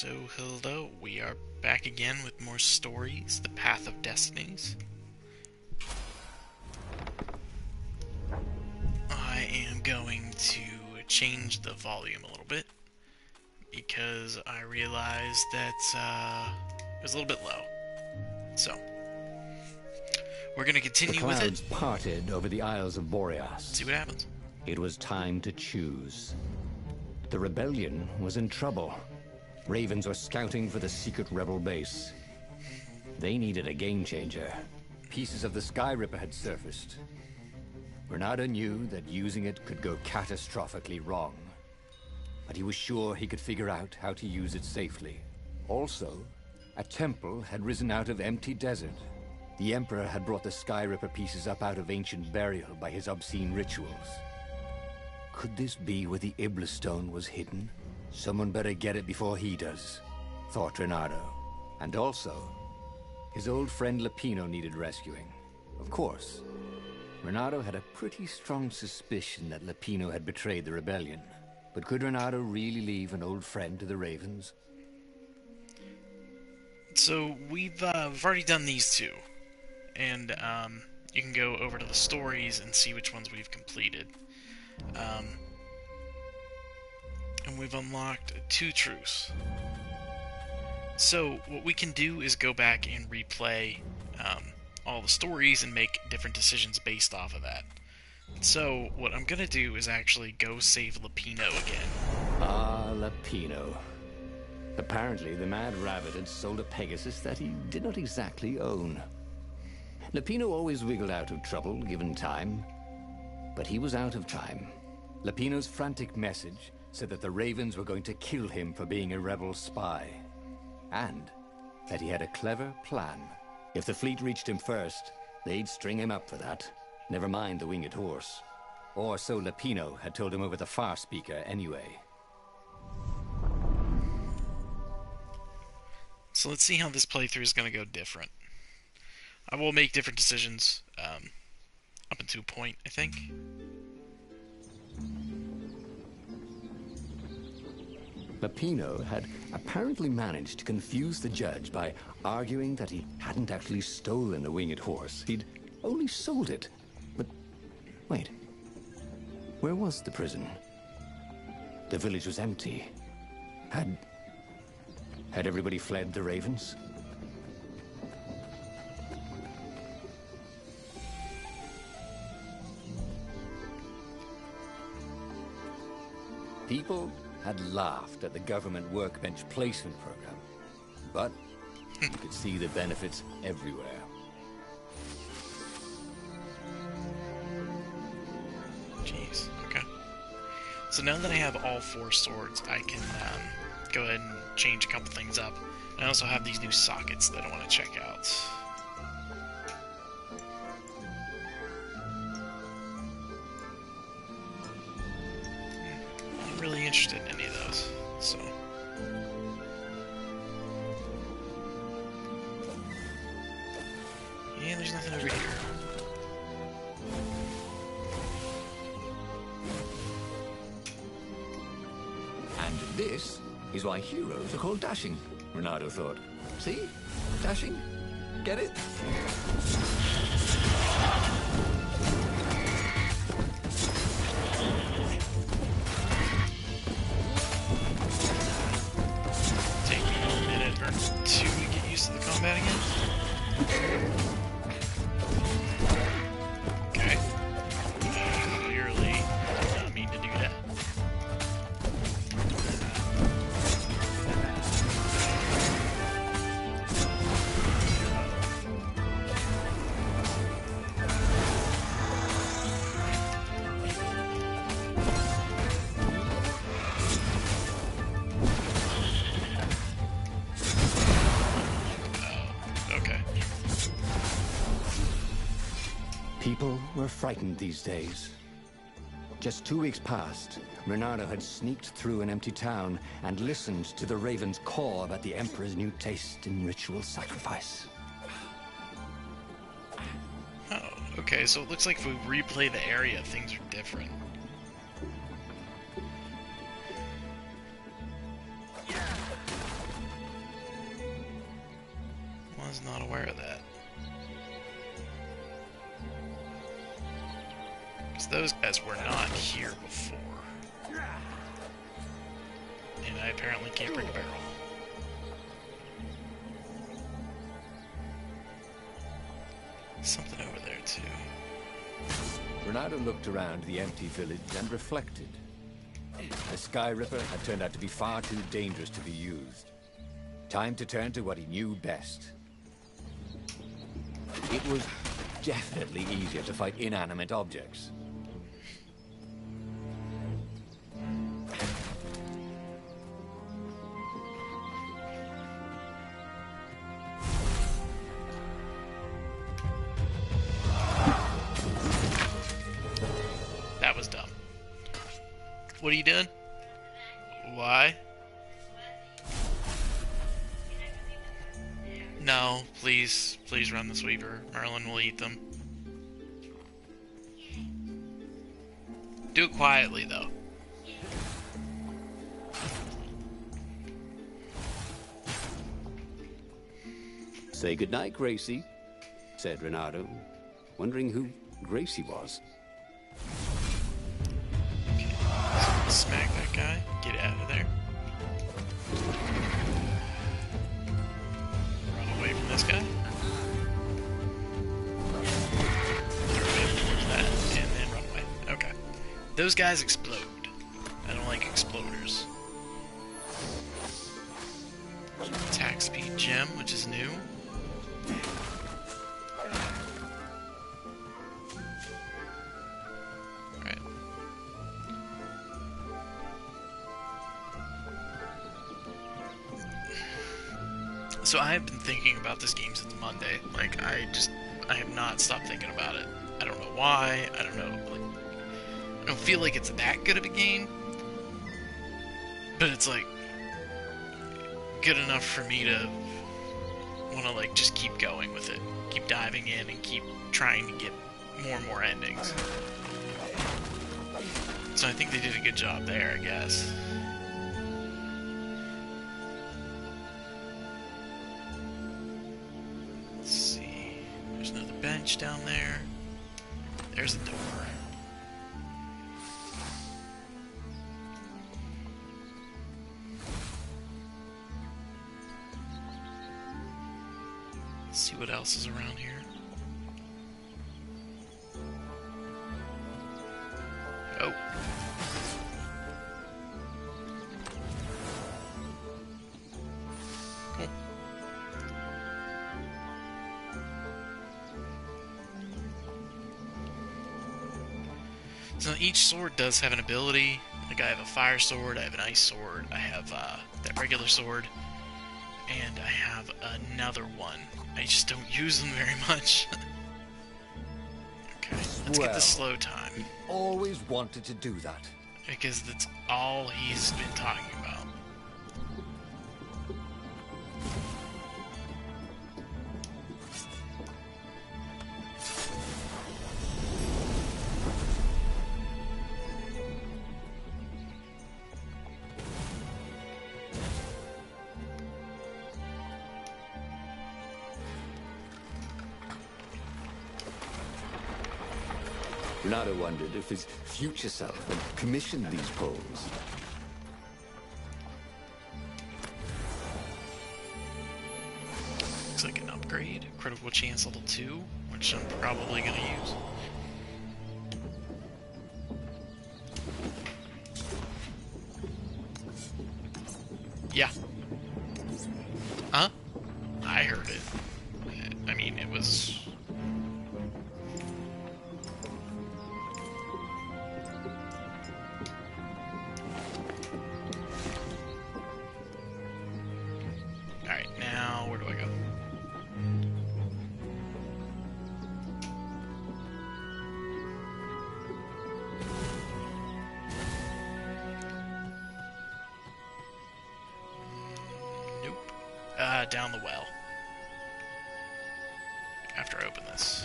So, hello, we are back again with more stories, The Path of Destinies. I am going to change the volume a little bit, because I realized that it was a little bit low. So, we're going to continue with it. The clouds parted over the Isles of Boreas. See what happens. It was time to choose. The rebellion was in trouble. Ravens were scouting for the secret rebel base. They needed a game changer. Pieces of the Sky Ripper had surfaced. Renato knew that using it could go catastrophically wrong, but he was sure he could figure out how to use it safely. Also, a temple had risen out of empty desert. The Emperor had brought the Sky Ripper pieces up out of ancient burial by his obscene rituals. Could this be where the Iblis Stone was hidden? Someone better get it before he does, thought Renato. And also, his old friend Lapino needed rescuing. Of course, Renato had a pretty strong suspicion that Lapino had betrayed the rebellion. But could Renato really leave an old friend to the Ravens? So, we've already done these two. And you can go over to the stories and see which ones we've completed. And we've unlocked 2 truths. So, what we can do is go back and replay all the stories and make different decisions based off of that. So, what I'm gonna do is actually go save Lapino again. Ah, Lapino. Apparently, the Mad Rabbit had sold a Pegasus that he did not exactly own. Lapino always wiggled out of trouble, given time. But he was out of time. Lapino's frantic message said that the Ravens were going to kill him for being a rebel spy. And that he had a clever plan. If the fleet reached him first, they'd string him up for that. Never mind the winged horse. Or so Lapino had told him over the far speaker anyway. So let's see how this playthrough is going to go different. I will make different decisions up until a point, I think. Lapino had apparently managed to confuse the judge by arguing that he hadn't actually stolen the winged horse. He'd only sold it. But wait, where was the prison? The village was empty. Had everybody fled the Ravens? People had laughed at the government workbench placement program, but you could see the benefits everywhere. Jeez, okay. So now that I have all 4 swords, I can go ahead and change a couple things up. I also have these new sockets that I want to check out. I'm really interested in any of those, so... Yeah, there's nothing over here. And this is why heroes are called dashing, Renato thought. See? Dashing? Get it? Take me a minute or 2 to get used to the combat again. Okay. Clearly did not mean to do that. Okay. People were frightened these days. Just 2 weeks past, Renato had sneaked through an empty town and listened to the Ravens caw about the Emperor's new taste in ritual sacrifice. Oh, okay, so it looks like if we replay the area, things are different. Was not aware of that. Because those guys were not here before. And I apparently can't break a barrel. Something over there, too. Ronaldo looked around the empty village and reflected. The Sky Ripper had turned out to be far too dangerous to be used. Time to turn to what he knew best. It was definitely easier to fight inanimate objects. That was dumb. What are you doing? Why? No, please, please run the sweeper. Merlin will eat them. Do it quietly, though. Say goodnight, Gracie, said Renato, wondering who Gracie was. Okay, so smack that guy. Get out of there. Run away from this guy. That, and then run away. Okay. Those guys explode. I don't like exploders. Attack speed gem, which is new. Alright. So I have been thinking about this game since Monday. Like, I have not stopped thinking about it. I don't know why. I don't know. Like, I don't feel like it's that good of a game. But it's like good enough for me to want to like just keep going with it. Keep diving in and keep trying to get more and more endings. So I think they did a good job there, I guess. Let's see. There's another bench down there. There's a door. Let's see what else is around here. Oh. Cool. So each sword does have an ability. Like I have a fire sword, I have an ice sword, I have that regular sword, and I have another one. I just don't use them very much. Okay, let's get the slow time. He always wanted to do that. Because that's all he's been talking about. Renato wondered if his future self had commissioned these poles. Looks like an upgrade. Critical chance level 2, which I'm probably going to use. Yeah. Huh? I heard it. I mean, it was... Alright, now where do I go? Nope. Down the well. After I open this.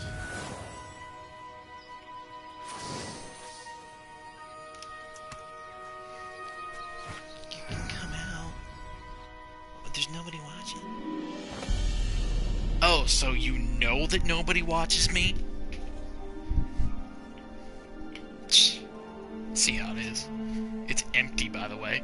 You can come out, but there's nobody watching. Oh, so you know that nobody watches me? See how it is. It's empty, by the way.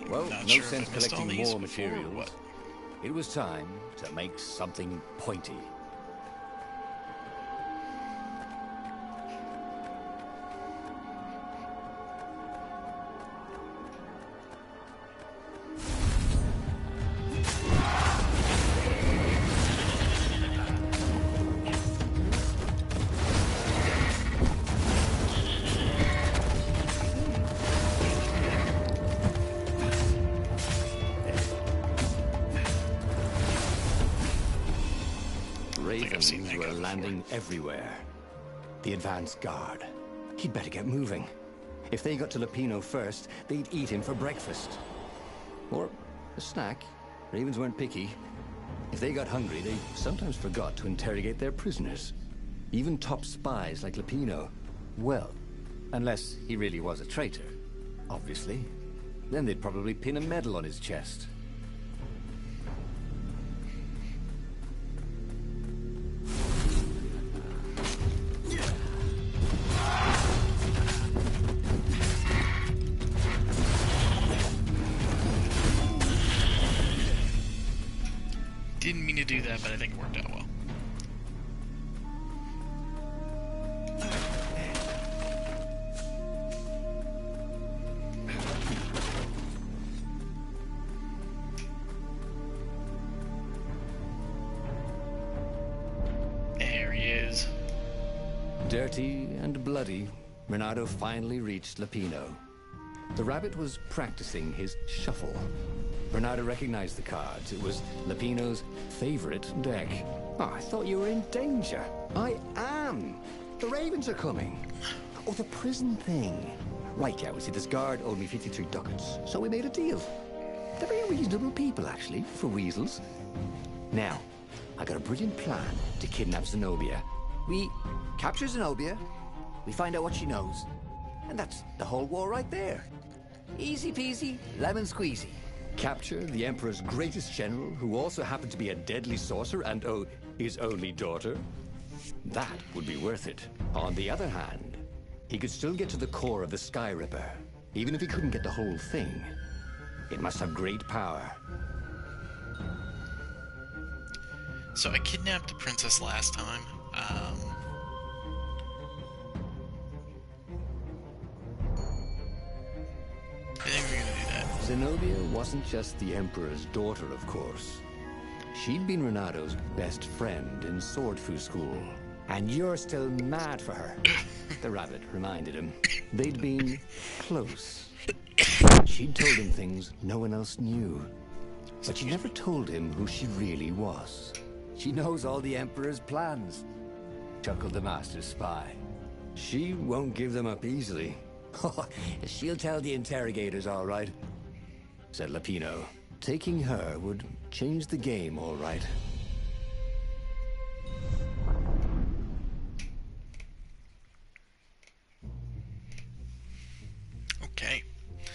Well, Not no sure if sense I missed all collecting these more before or materials. what. It was time to make something pointy. I've seen Ravens that were guy before. landing everywhere. The advance guard. He'd better get moving. If they got to Lupino first, they'd eat him for breakfast. Or a snack. Ravens weren't picky. If they got hungry, they sometimes forgot to interrogate their prisoners. Even top spies like Lupino. Well, unless he really was a traitor, obviously. Then they'd probably pin a medal on his chest. Didn't mean to do that, but I think it worked out well. There he is. Dirty and bloody, Renato finally reached Lupino. The rabbit was practicing his shuffle. Renato recognized the cards. It was Lupino's favorite deck. Oh, I thought you were in danger. I am. The ravens are coming. Oh, the prison thing. Right, yeah, see, this guard owed me 53 ducats, so we made a deal. They're very reasonable people, actually, for weasels. Now, I got a brilliant plan to kidnap Zenobia. We capture Zenobia, we find out what she knows, and that's the whole war right there. Easy peasy, lemon squeezy. Capture the Emperor's greatest general, who also happened to be a deadly sorcerer and, oh, his only daughter? That would be worth it. On the other hand, he could still get to the core of the Sky Ripper, even if he couldn't get the whole thing. It must have great power. So I kidnapped the princess last time. I think we're gonna do that. Zenobia wasn't just the Emperor's daughter, of course. She'd been Renato's best friend in Sword Fu school. And you're still mad for her, the rabbit reminded him. They'd been close. She'd told him things no one else knew. But she never told him who she really was. She knows all the Emperor's plans, chuckled the master spy. She won't give them up easily. She'll tell the interrogators, all right, said Lupino. Taking her would change the game, all right. Okay.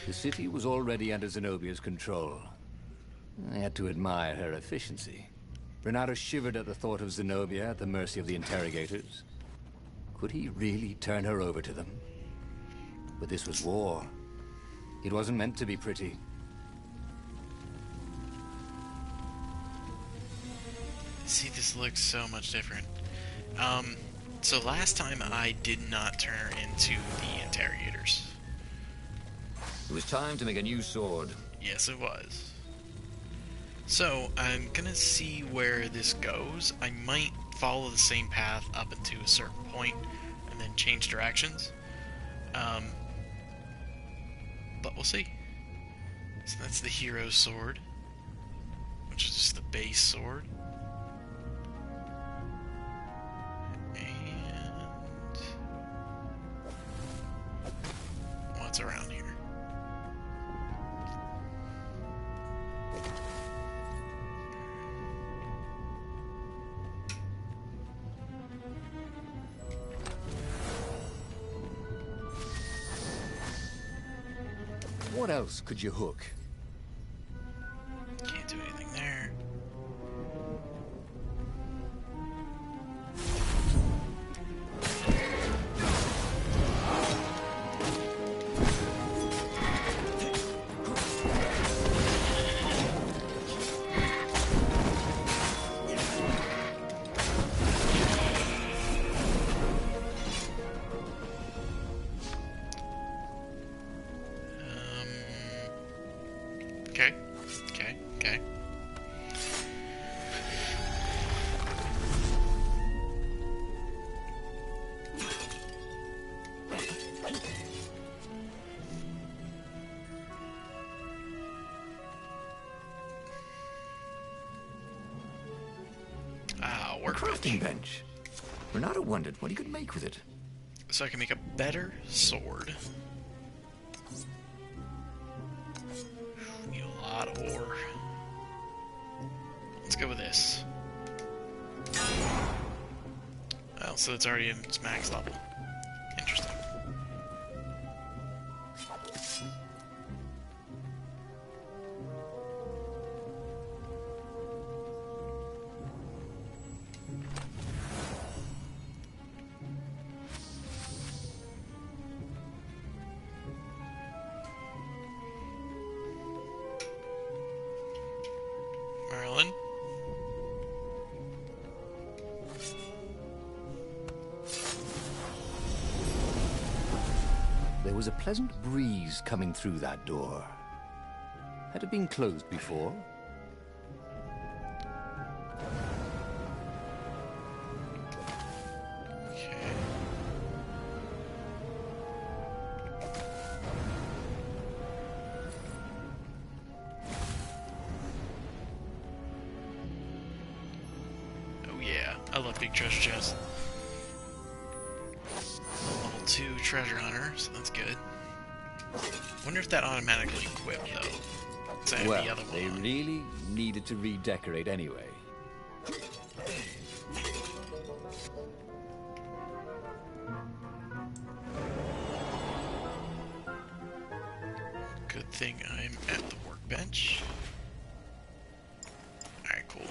The city was already under Zenobia's control. I had to admire her efficiency. Renato shivered at the thought of Zenobia at the mercy of the interrogators. Could he really turn her over to them? But this was war. It wasn't meant to be pretty. See, this looks so much different. So last time I did not turn her into the interrogators. It was time to make a new sword. Yes, it was. So, I'm gonna see where this goes. I might follow the same path up into a certain point and then change directions. But we'll see. So that's the hero's sword, which is just the base sword. And what's around What else could you hook? Can't do anything there. Okay. Okay. Okay. Ah, A workbench. crafting bench. Renato wondered what he could make with it. So I can make a better sword. Need a lot of ore. Let's go with this. Oh, so it's already in its max level. Interesting. Merlin. There was a pleasant breeze coming through that door. Had it been closed before? Okay. Oh yeah, I love big treasure chests. Level 2 treasure hunter, so that's good. Wonder if that automatically equipped though. So I have Well, the other they one on. really needed to redecorate anyway. Good thing I'm at the workbench. Alright, cool.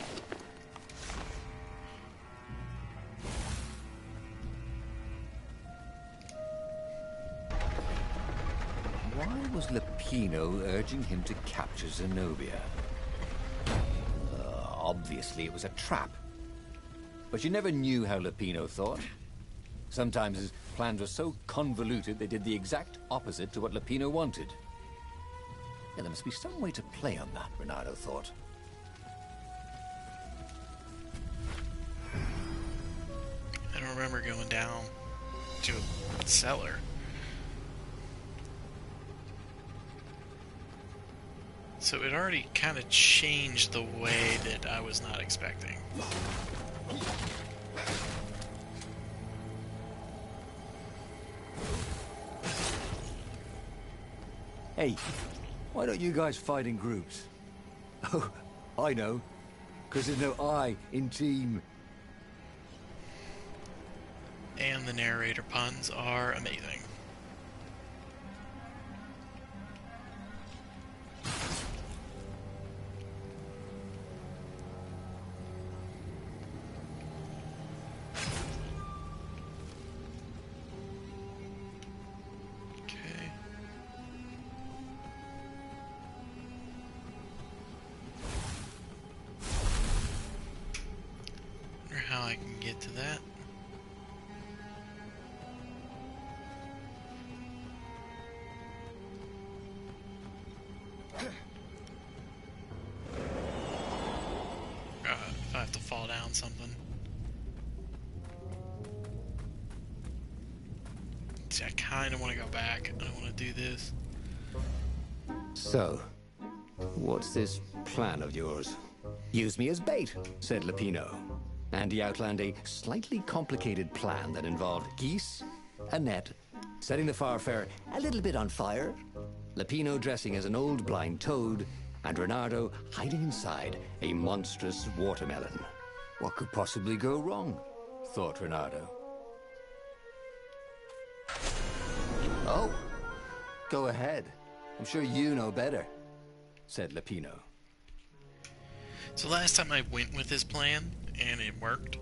Why was Lupino urging him to capture Zenobia? Obviously it was a trap. But you never knew how Lupino thought. Sometimes his plans were so convoluted they did the exact opposite to what Lupino wanted. Yeah, there must be some way to play on that, Renato thought. I don't remember going down to a cellar. So it already kind of changed the way that I was not expecting. Hey, why don't you guys fight in groups? Oh, I know. Because there's no I in team. And the narrator puns are amazing. Okay. Wonder how I can get to that. If I have to fall down something. See, I kind of want to go back. I don't want to do this. So, what's this plan of yours? Use me as bait, said Lupino. And he outlined a slightly complicated plan that involved geese, a net, setting the Farfarer a little bit on fire, Lupino dressing as an old blind toad, and Renato hiding inside a monstrous watermelon. What could possibly go wrong? Thought Renato. Oh, go ahead. I'm sure you know better, said Lapino. So last time I went with his plan, and it worked.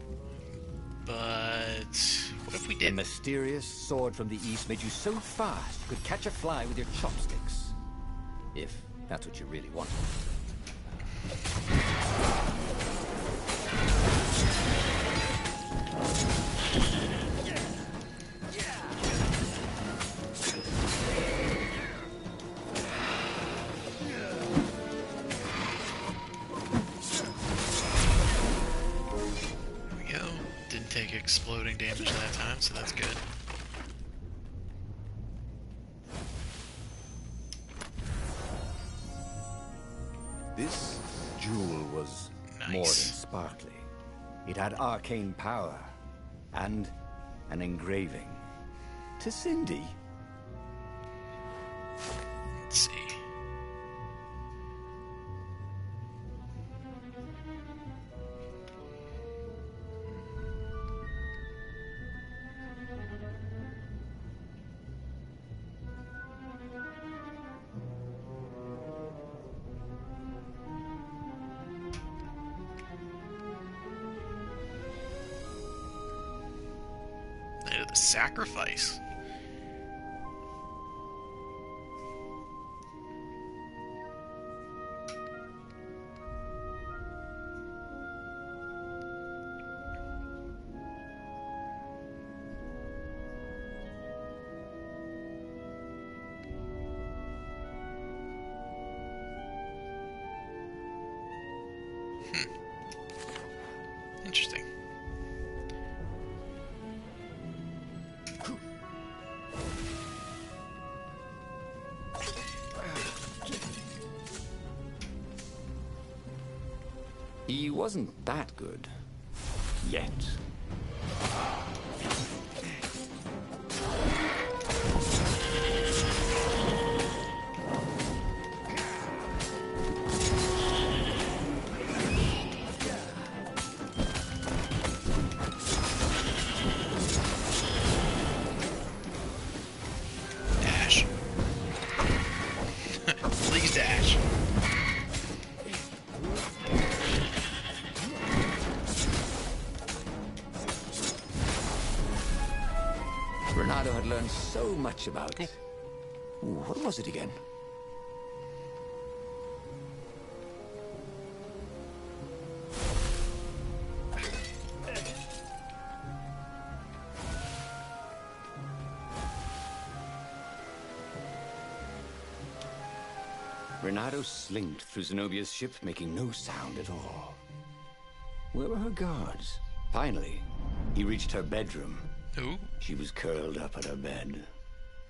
But what if we The didn't? mysterious sword from the east made you so fast you could catch a fly with your chopsticks. If that's what you really wanted. There we go. Didn't take exploding damage that time, so that's good. This jewel was Nice. more than sparkly. It had arcane power and an engraving. To Cindy, Let's see. Night of the Sacrifice. Interesting. he wasn't that good. Yet. Dash. Please dash. Renato had learned so much about... Ooh, what was it again? Renato slinked through Zenobia's ship, making no sound at all. Where were her guards? Finally, he reached her bedroom. Ooh. She was curled up at her bed.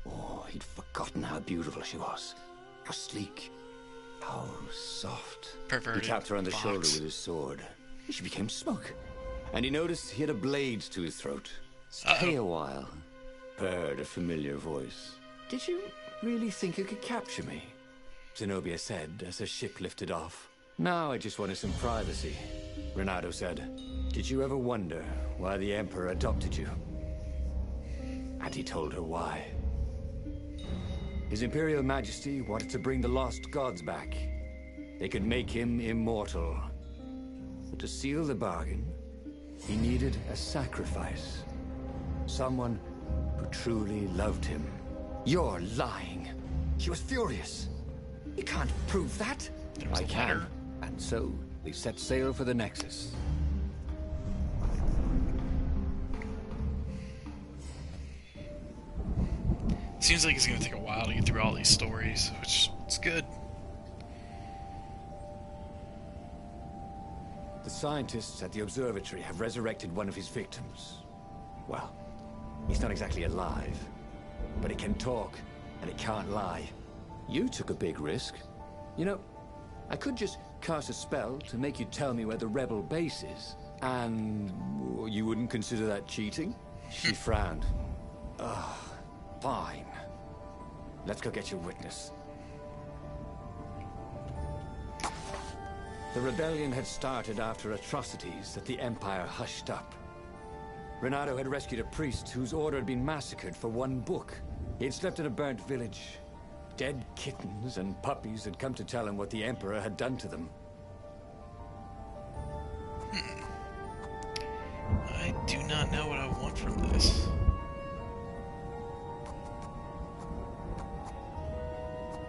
Oh, he'd forgotten how beautiful she was. How sleek. How soft. Perverted He tapped her on the fox. shoulder with his sword. She became smoke. And he noticed he had a blade to his throat. Stay a while, purred a familiar voice. Did you really think you could capture me? Zenobia said as the ship lifted off. Now I just wanted some privacy, Renato said. Did you ever wonder why the Emperor adopted you? And he told her why. His Imperial Majesty wanted to bring the lost gods back. They could make him immortal. But to seal the bargain, he needed a sacrifice. Someone who truly loved him. You're lying. She was furious. You can't prove that. There was I a can. letter. And so, they set sail for the Nexus. Seems like it's gonna take a while to get through all these stories, which is good. The scientists at the observatory have resurrected one of his victims. Well, he's not exactly alive, but he can talk, and he can't lie. You took a big risk. You know, I could just cast a spell to make you tell me where the rebel base is, and you wouldn't consider that cheating? She frowned. Ugh, fine. Let's go get your witness. The rebellion had started after atrocities that the Empire hushed up. Renato had rescued a priest whose order had been massacred for one book. He had slept in a burnt village. Dead kittens and puppies had come to tell him what the Emperor had done to them. I do not know what I want from this.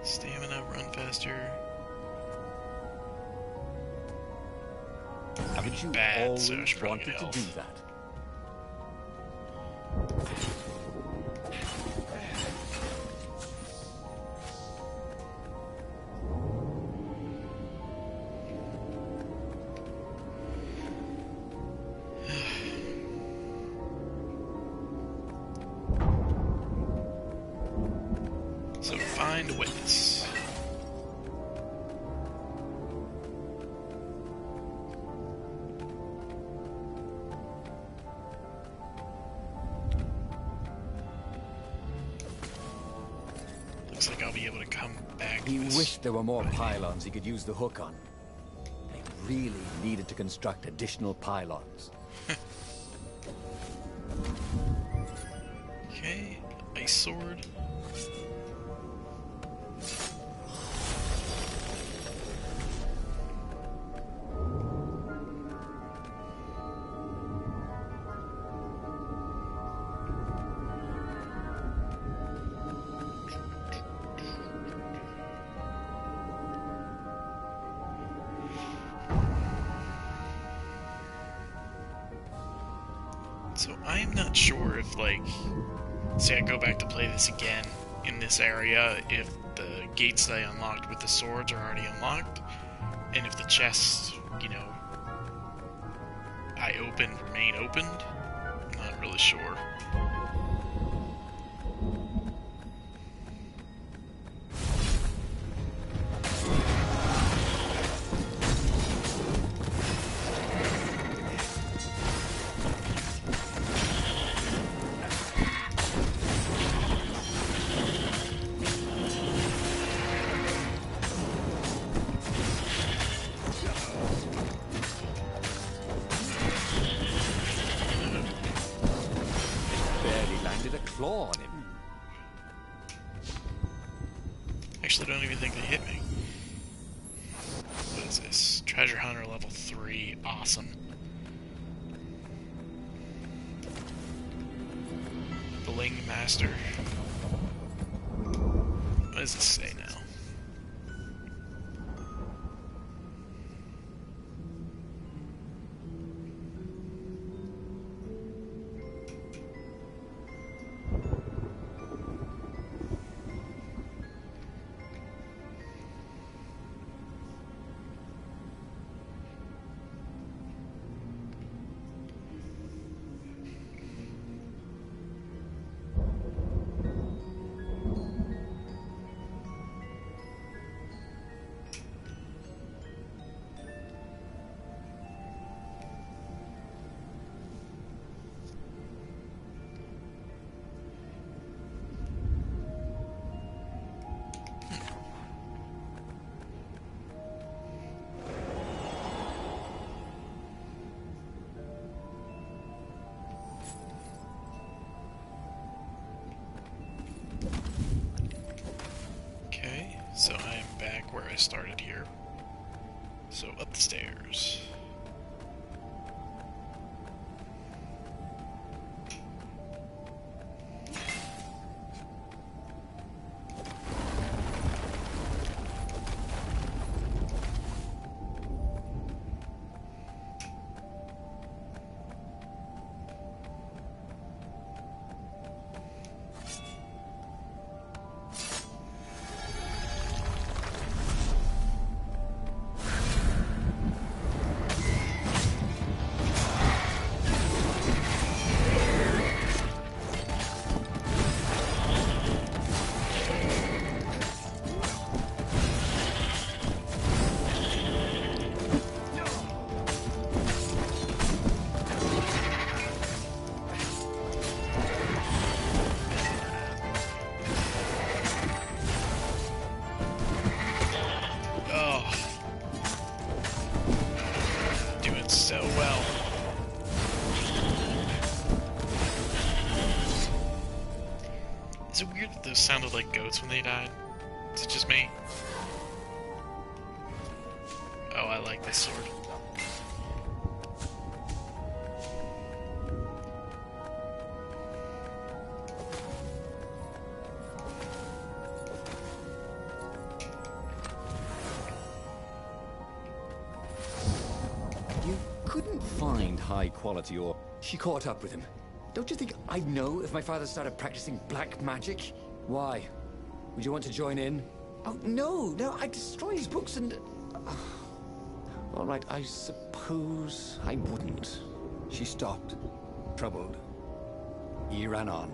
Stamina, run faster. Haven't you Bad, so I always should probably wanted get to health. do that? So find a witness. Looks like I'll be able to come back to He this. wished there were more pylons he could use the hook on. They really needed to construct additional pylons. Okay, ice sword. So I am not sure if, like, say I go back to play this again in this area, if the gates that I unlocked with the swords are already unlocked, and if the chests, you know, I opened remain opened. I'm not really sure. Barely landed a claw on him. Actually, I don't even think they hit me. What is this? Treasure Hunter level 3. Awesome. Bling Master. What does this say now? Okay, so I am back where I started here. So up the stairs. Oh. Doing so well. Is it weird that those sounded like goats when they died? Is it just me? Oh, I like this sword. You couldn't find high quality ore. She caught up with him. Don't you think I'd know if my father started practicing black magic? Why? Would you want to join in? Oh, no, I'd destroy his books and... All right, I suppose I wouldn't. She stopped, troubled. He ran on.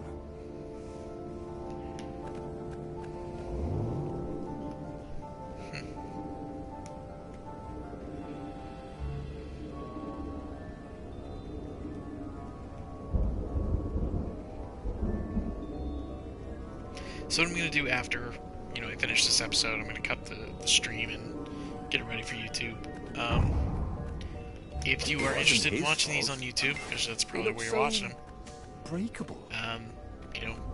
So what I'm going to do after, I finish this episode, I'm going to cut the stream and get it ready for YouTube. If you are interested in watching these on YouTube, because that's probably where you're watching them, breakable.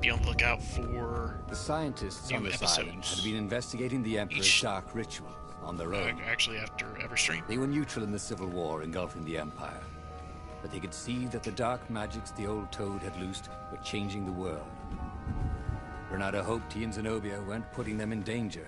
Be on the lookout for The scientists new on this island episodes. had been investigating the Emperor's Each- dark rituals on their own. Actually, after every stream. They were neutral in the civil war engulfing the Empire, but they could see that the dark magics the old Toad had loosed were changing the world. Renato hoped he and Zenobia weren't putting them in danger.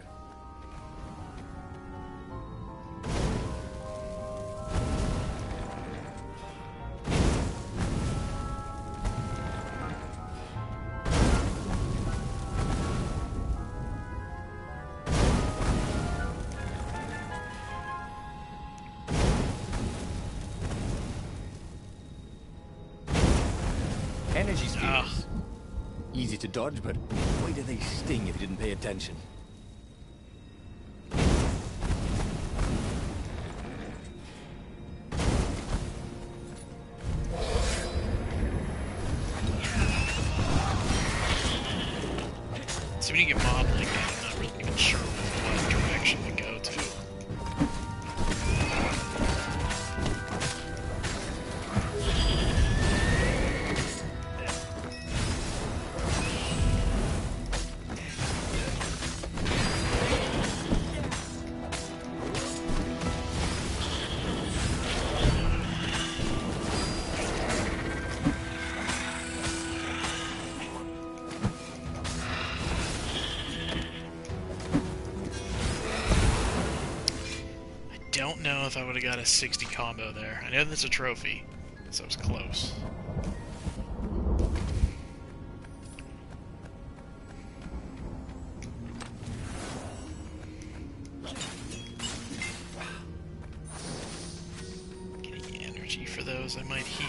Energy spears. Easy to dodge, but boy do they sting if you didn't pay attention. So when you get mobbed like that, I'm not really even sure what direction to go to. Don't know if I would have got a 60 combo there. I know that's a trophy, so it was close. Getting energy for those I might heal.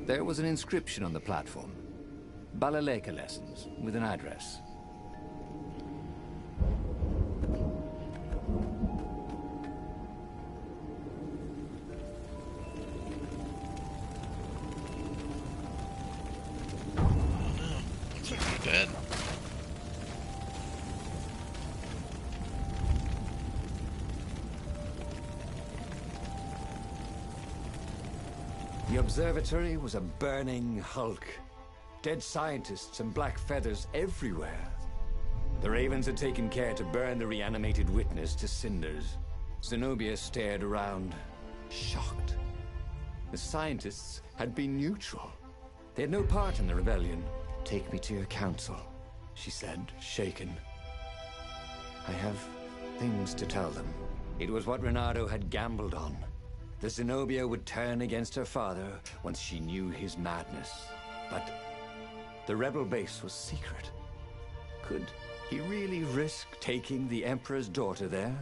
There was an inscription on the platform. Balaleka lessons, with an address. Oh no, looks like they're dead. The observatory was a burning hulk. Dead scientists and black feathers everywhere. The Ravens had taken care to burn the reanimated witness to cinders. Zenobia stared around, shocked. The scientists had been neutral. They had no part in the rebellion. Take me to your council, she said, shaken. I have things to tell them. It was what Renato had gambled on. The Zenobia would turn against her father once she knew his madness. But the rebel base was secret. Could he really risk taking the Emperor's daughter there?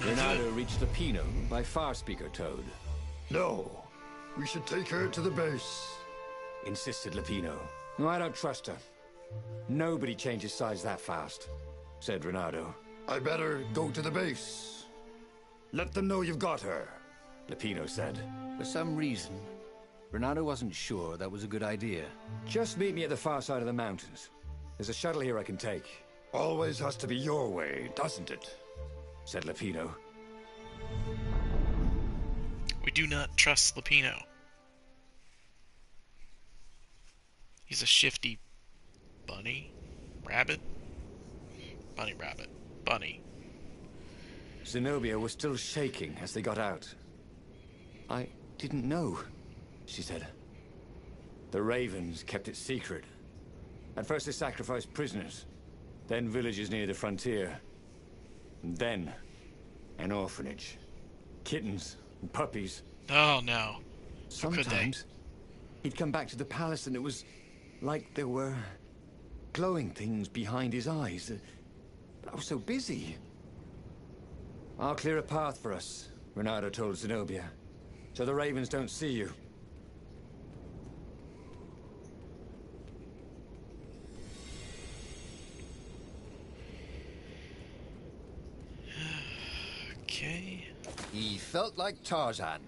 Renato reached Lupino by Farspeaker Toad. No, we should take her to the base. Insisted Lupino. No, I don't trust her. Nobody changes sides that fast, said Renato. I better go to the base. Let them know you've got her. Lupino said. For some reason, Renato wasn't sure that was a good idea. Just meet me at the far side of the mountains. There's a shuttle here I can take. Always has to be your way, doesn't it? Said Lupino. We do not trust Lapino. He's a shifty bunny? Rabbit? Bunny rabbit. Bunny. Zenobia was still shaking as they got out. I didn't know, she said. The Ravens kept it secret. At first they sacrificed prisoners, then villages near the frontier, and then an orphanage. Kittens and puppies. Oh no. How could they? Sometimes he'd come back to the palace and it was like there were glowing things behind his eyes. But I was so busy. I'll clear a path for us, Renato told Zenobia, so the Ravens don't see you. Okay. He felt like Tarzan.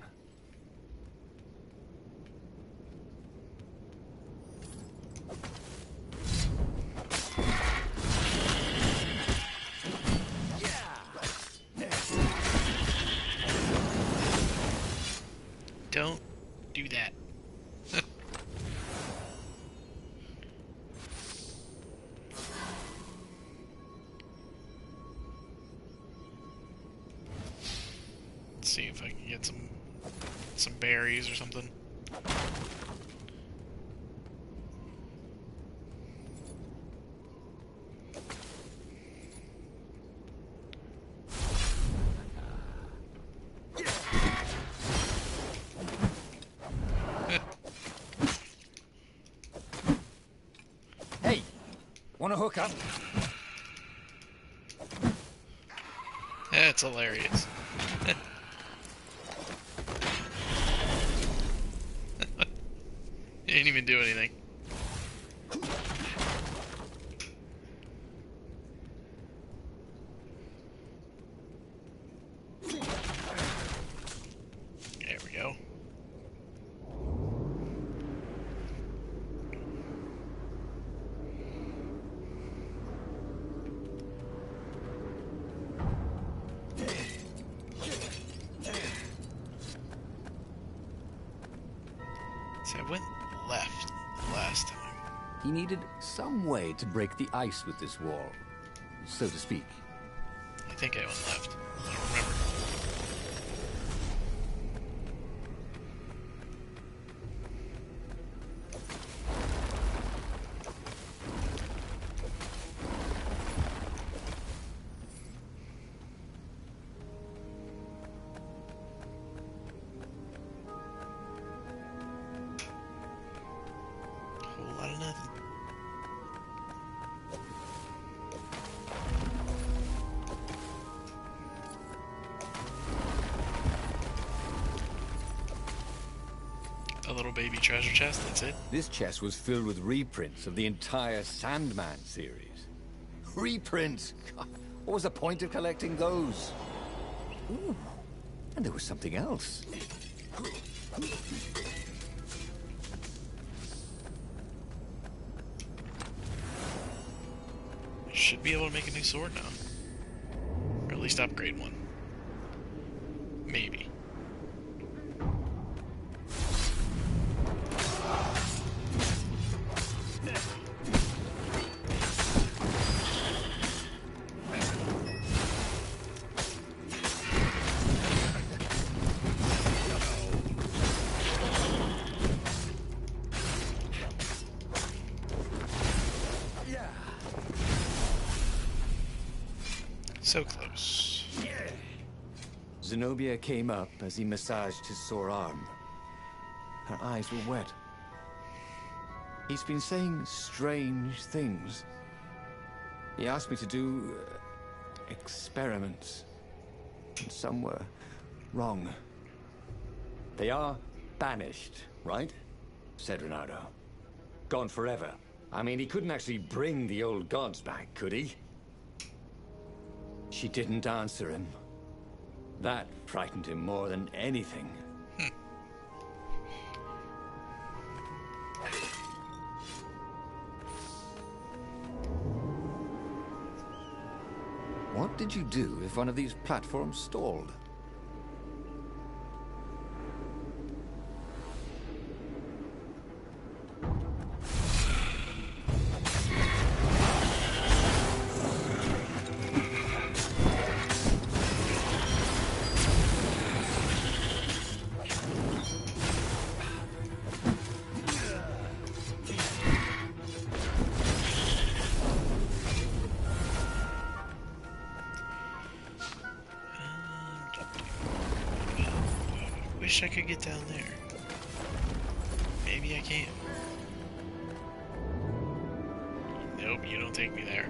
Don't do that. Let's see if I can get some berries or something. Hey, wanna hook up? That's hilarious. He didn't even do anything. There we go. See, I went left last time. He needed some way to break the ice with this wall, so to speak. I think I went left. I don't remember. Whole lot of nothing. A little baby treasure chest, that's it. This chest was filled with reprints of the entire Sandman series. Reprints? God, what was the point of collecting those? Ooh, and there was something else. I should be able to make a new sword now. Or at least upgrade one. Maybe. So close. Zenobia came up as he massaged his sore arm. Her eyes were wet. He's been saying strange things. He asked me to do experiments. And some were wrong. They are banished, right? Said Renato. Gone forever. I mean, he couldn't actually bring the old gods back, could he? She didn't answer him. That frightened him more than anything. What did you do if one of these platforms stalled? wish I could get down there. Maybe I can. Nope, you don't take me there.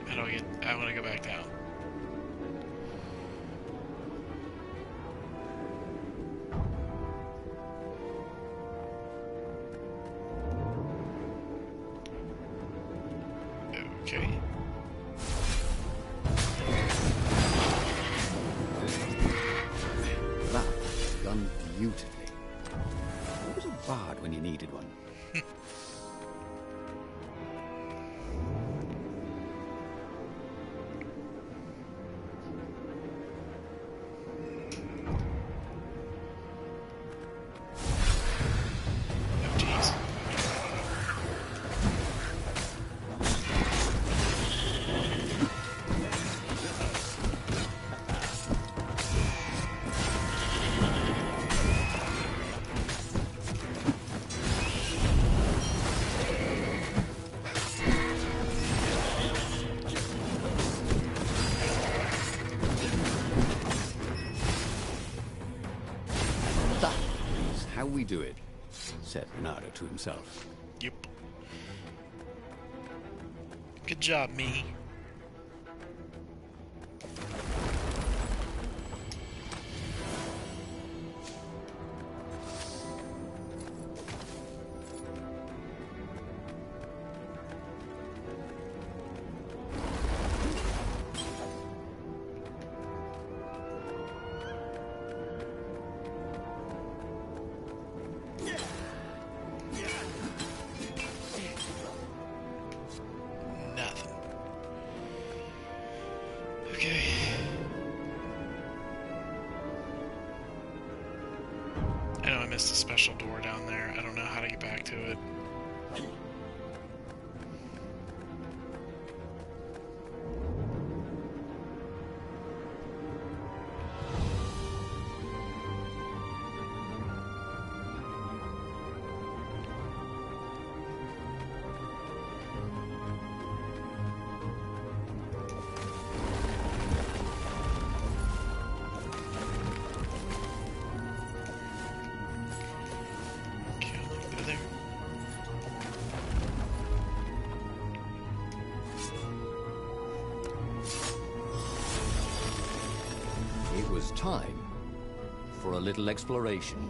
How do I get... I want to go back down. Okay. That done beautifully. What was a bard when you needed one? Oh, jeez. That is how we do it, said Renato to himself. Yep. Good job, me. Nothing. Okay. I know I missed a special door down there. I don't know how to get back to it. Okay, I'll look through there. It was time for a little exploration.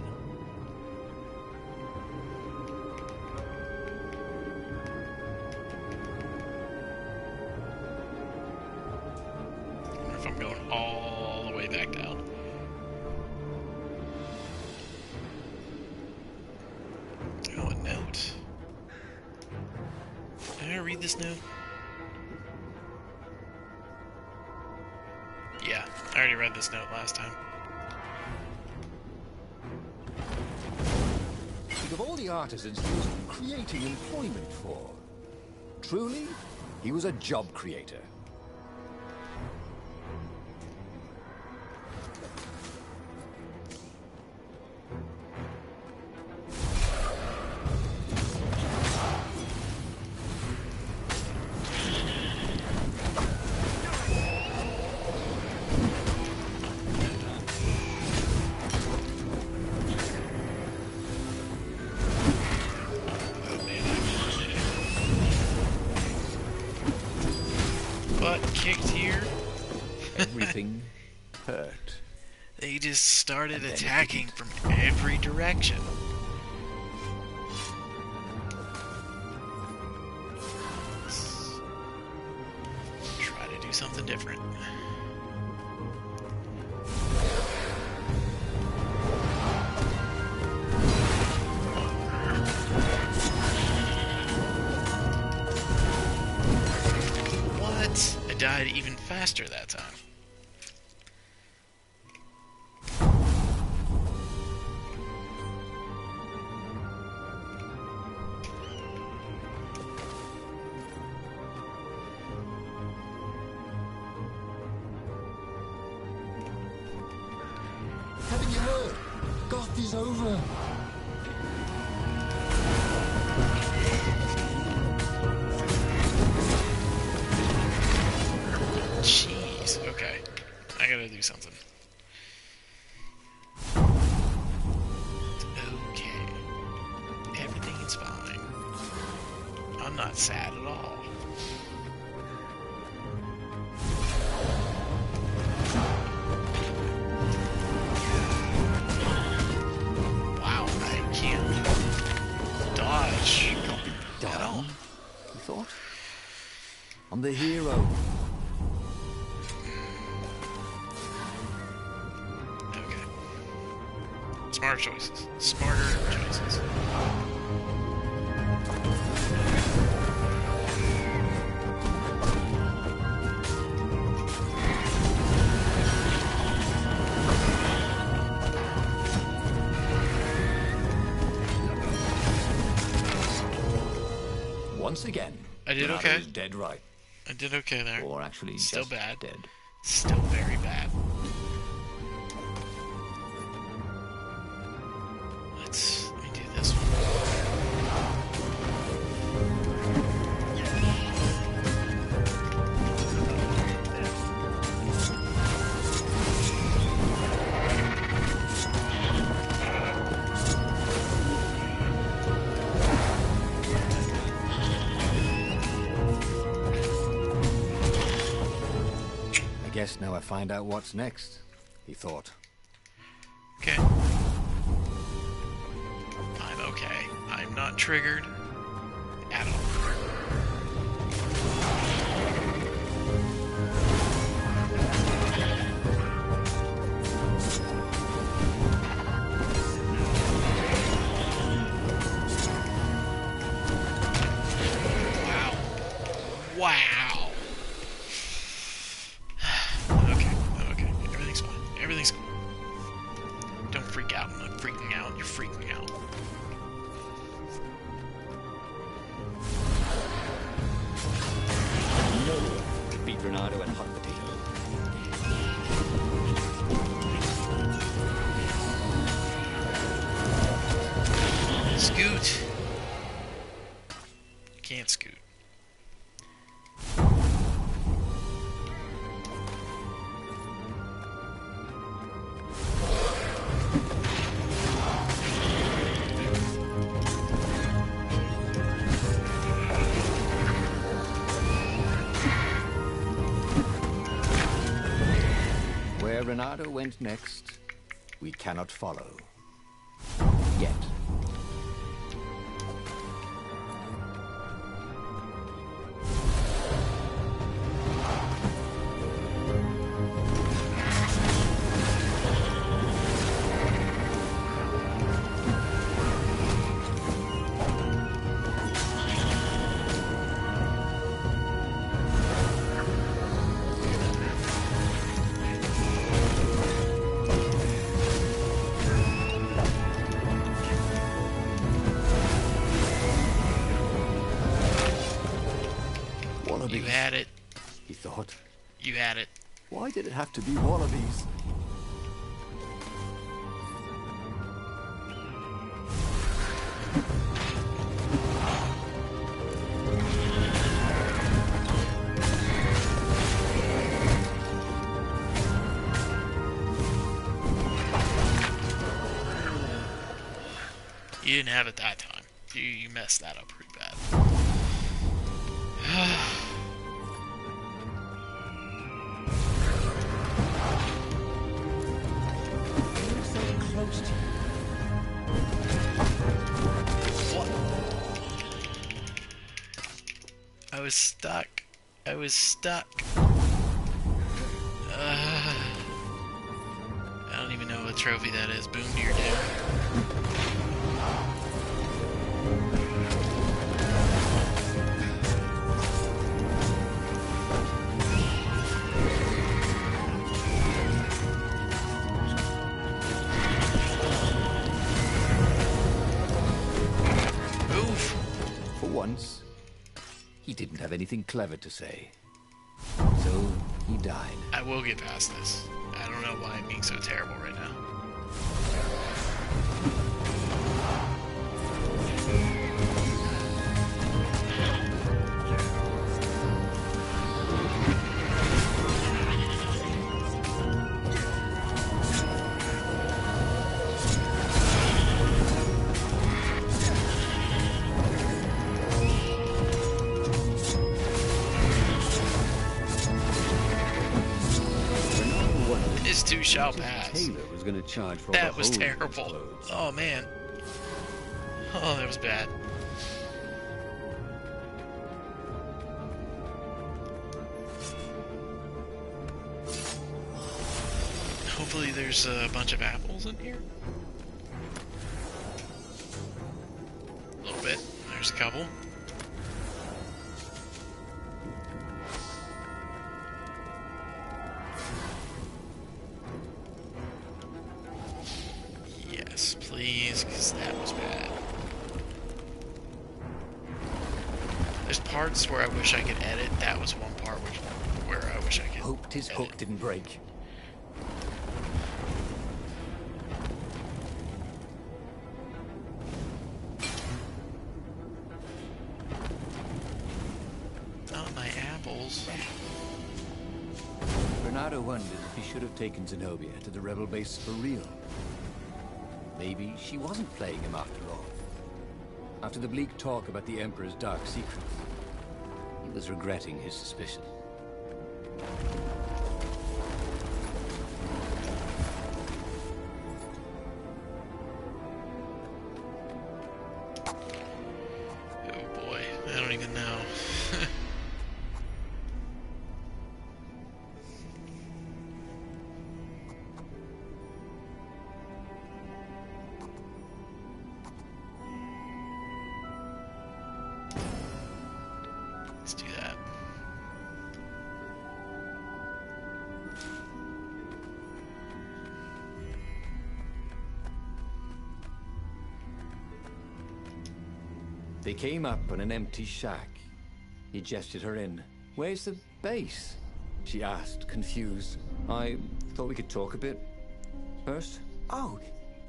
I wonder if I'm going all the way back down. Oh, a note. Did I read this note? Yeah, I already read this note last time. Think of all the artisans he was creating employment for. Truly, he was a job creator. Oh man, I'm butt kicked here. Everything hurt. They just started And then it attacking didn't. from every direction. Let's try to do something different. What? I died even faster that time. Haven't you heard? Goth is over. Jeez, okay. I gotta do something. not sad at all. Wow, I can't dodge at all. He thought. I'm the hero. Okay. Smarter choices. Smarter choices. Once again, I did Renato okay. is dead right. I did okay there. Or actually, Still just bad. dead. Still very bad. Let me do this one. I guess now I find out what's next, he thought. Okay. I'm okay. I'm not triggered at all. Wow. Wow. Okay, okay. Everything's fine. Everything's cool. Don't freak out. I'm not freaking out. You're freaking out. No one could beat Renato at hot potato. Scoot. Can't scoot. Where Renato went next, we cannot follow. Yet. You had it. He thought. You had it. Why did it have to be wallabies? You didn't have it that time. You messed that up pretty bad. So close to you. What? I was stuck. I was stuck. I don't even know what trophy that is. Boom to your doom. Oof. For once, he didn't have anything clever to say. So he died. I will get past this. I don't know why I'm being so terrible right now. too shall As if pass. Taylor was going to charge for all That the was holes in his terrible. clothes. Oh man. Oh, that was bad. Hopefully there's a bunch of apples in here. A little bit. There's a couple. Yes, please, because that was bad. There's parts where I wish I could edit. That was one part where I wish I could Hoped his edit. hook didn't break. Not my apples. Bernardo wondered if he should have taken Zenobia to the rebel base for real. Maybe she wasn't playing him after all. After the bleak talk about the Emperor's dark secrets, he was regretting his suspicion. Oh boy, I don't even know. Let's do that. They came up on an empty shack. He gestured her in. "Where's the base?" she asked, confused. "I thought we could talk a bit first." Oh,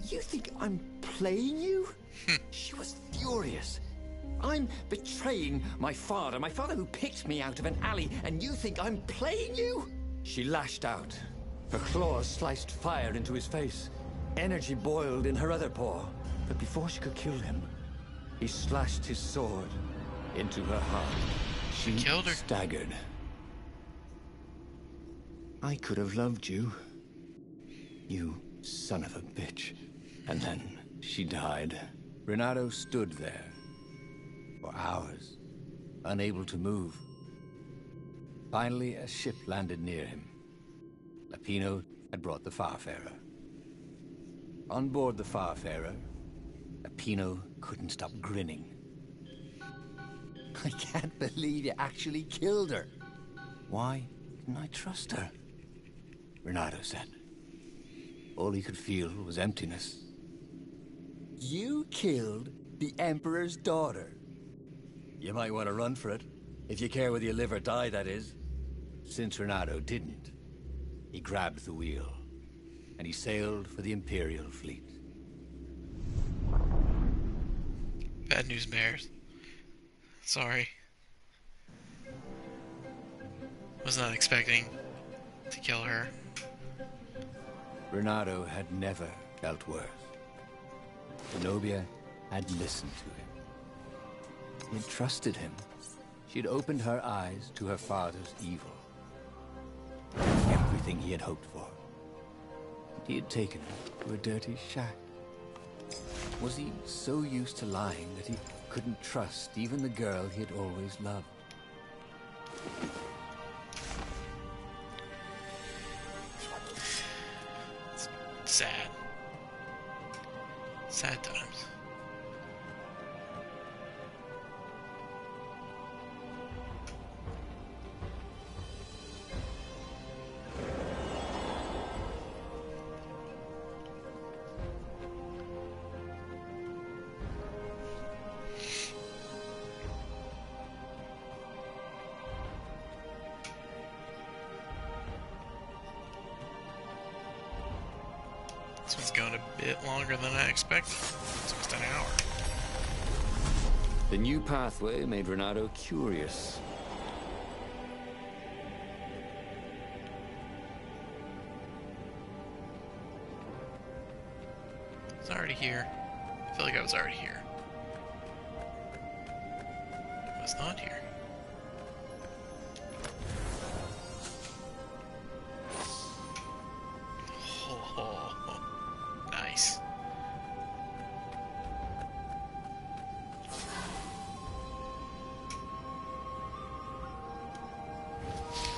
you think I'm playing you? She was furious. I'm betraying my father who picked me out of an alley, and you think I'm playing you? She lashed out. Her claws sliced fire into his face. Energy boiled in her other paw. But before she could kill him, he slashed his sword into her heart. She Killed her. staggered. I could have loved you. You son of a bitch. And then she died. Renato stood there for hours, unable to move. Finally, a ship landed near him. Lapino had brought the Farfarer. On board the Farfarer, Lapino couldn't stop grinning. "I can't believe you actually killed her. Why didn't I trust her?" Renato said. All he could feel was emptiness. "You killed the Emperor's daughter. You might want to run for it, if you care whether you live or die, that is." Since Renato didn't, he grabbed the wheel, and he sailed for the Imperial fleet. Bad news bears. Sorry. Was not expecting to kill her. Renato had never felt worse. Zenobia had listened to him. He had trusted him. She had opened her eyes to her father's evil. Everything he had hoped for. He had taken her to a dirty shack. Was he so used to lying that he couldn't trust even the girl he had always loved? Sad. Sad times. This one's going a bit longer than I expected. It's almost an hour. The new pathway made Renato curious. It's already here. I feel like I was already here. I was not here.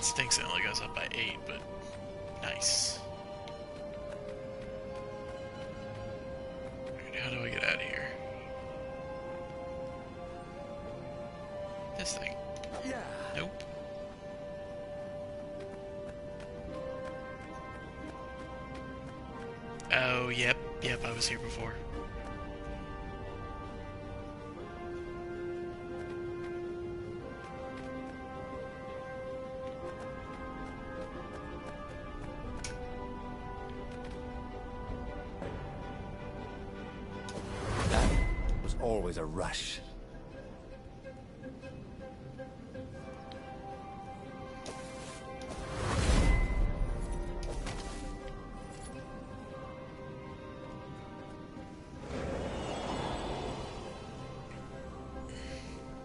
stinks it only goes up by 8, but nice. Alright, how do I get out of here? This thing. Yeah. Nope. Oh, yep, I was here before. That was always a rush.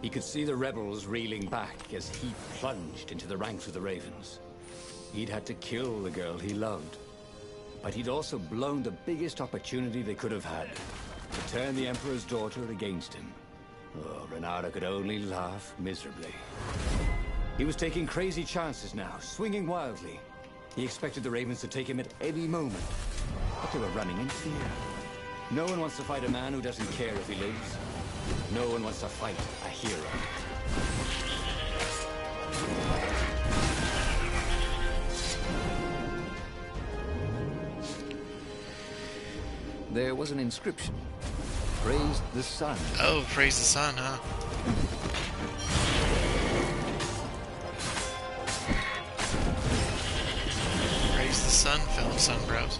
He could see the rebels reeling back as he plunged into the ranks of the Ravens. He'd had to kill the girl he loved. But he'd also blown the biggest opportunity they could have had, to turn the Emperor's daughter against him. Oh, Renata could only laugh miserably. He was taking crazy chances now, swinging wildly. He expected the Ravens to take him at any moment, but they were running in fear. No one wants to fight a man who doesn't care if he lives. No one wants to fight a hero. There was an inscription. Praise the sun. Oh, praise the sun, huh? Praise the sun, fellow sunbrows.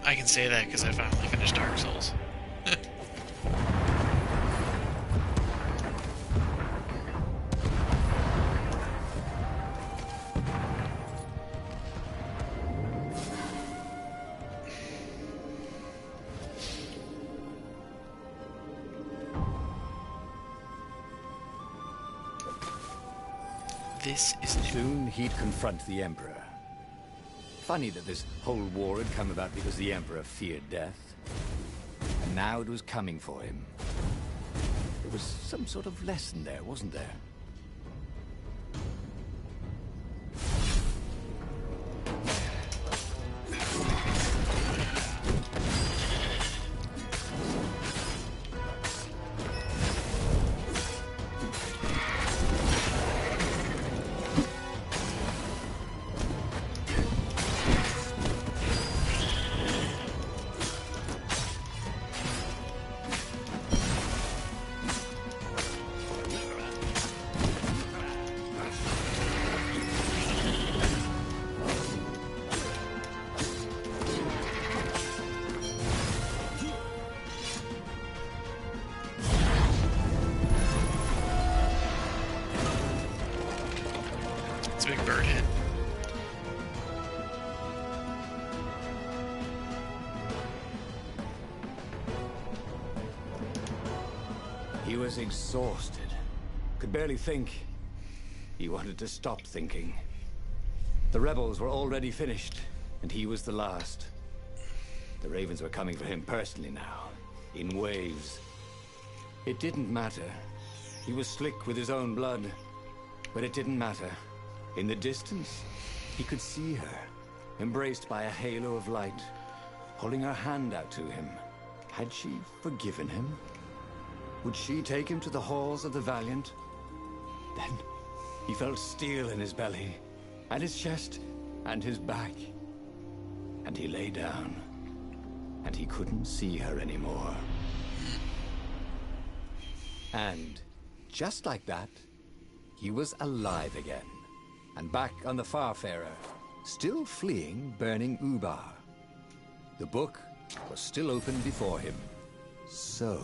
I can say that because I finally finished Dark Souls. This is new. Soon he'd confront the Emperor. Funny that this whole war had come about because the Emperor feared death. And now it was coming for him. There was some sort of lesson there, wasn't there? It's a big bird head. He was exhausted. Could barely think. He wanted to stop thinking. The rebels were already finished, and he was the last. The Ravens were coming for him personally now, in waves. It didn't matter. He was slick with his own blood, but it didn't matter. In the distance, he could see her, embraced by a halo of light, holding her hand out to him. Had she forgiven him? Would she take him to the halls of the Valiant? Then he felt steel in his belly, and his chest, and his back. And he lay down, and he couldn't see her anymore. And just like that, he was alive again, and back on the Farfarer, still fleeing burning Ubar. The book was still open before him. So,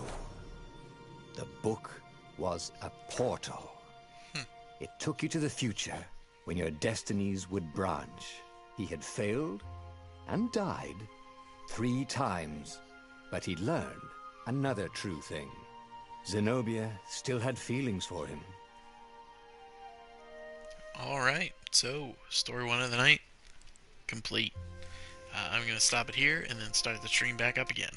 the book was a portal. It took you to the future, when your destinies would branch. He had failed and died 3 times, but he'd learned another true thing. Zenobia still had feelings for him. Alright, so story 1 of the night complete. I'm going to stop it here and then start the stream back up again.